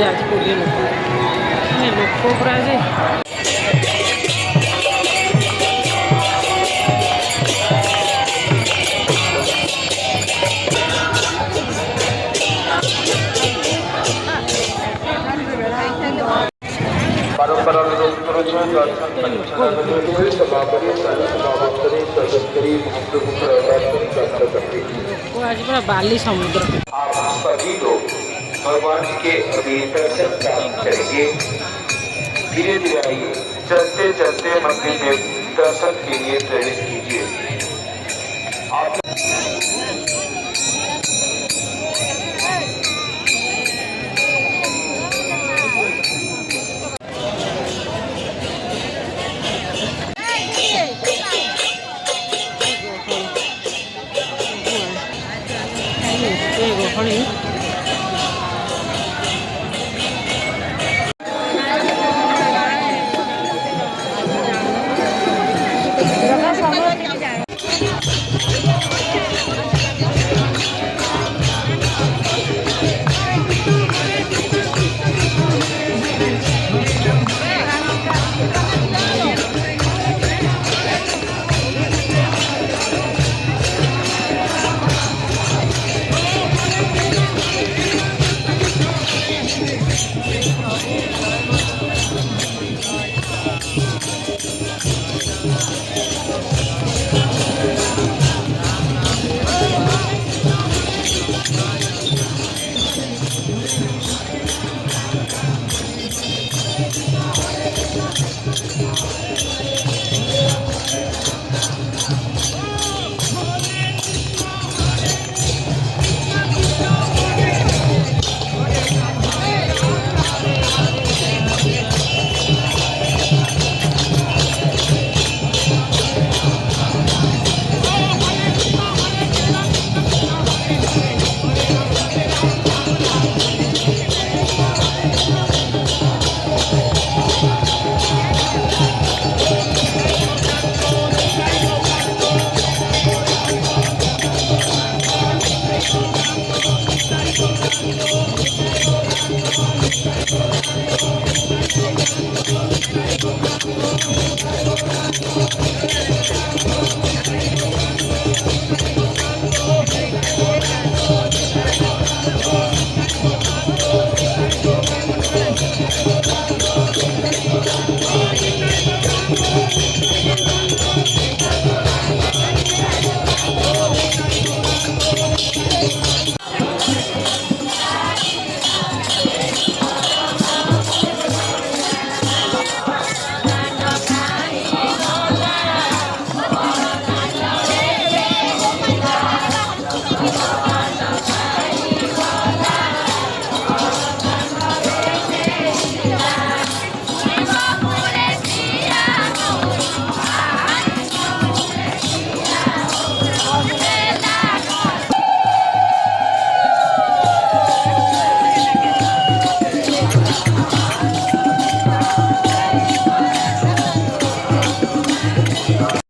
ଯେ ଆଜି କୋଡ଼ିଏ ଲୋକ ପୁରା ଯେ परंपरा विरोध करो छो दर्शन परिचना हुए सभापति सभापति सदस्यरी महाप्रभु दर्शन कर सकते वो आज पूरा बाली समुद्र। आप सभी लोग भगवान के अभी दर्शन प्राप्त करेंगे। धीरे धीरे आइए, चलते चलते मंदिर में दर्शन के लिए प्रेरित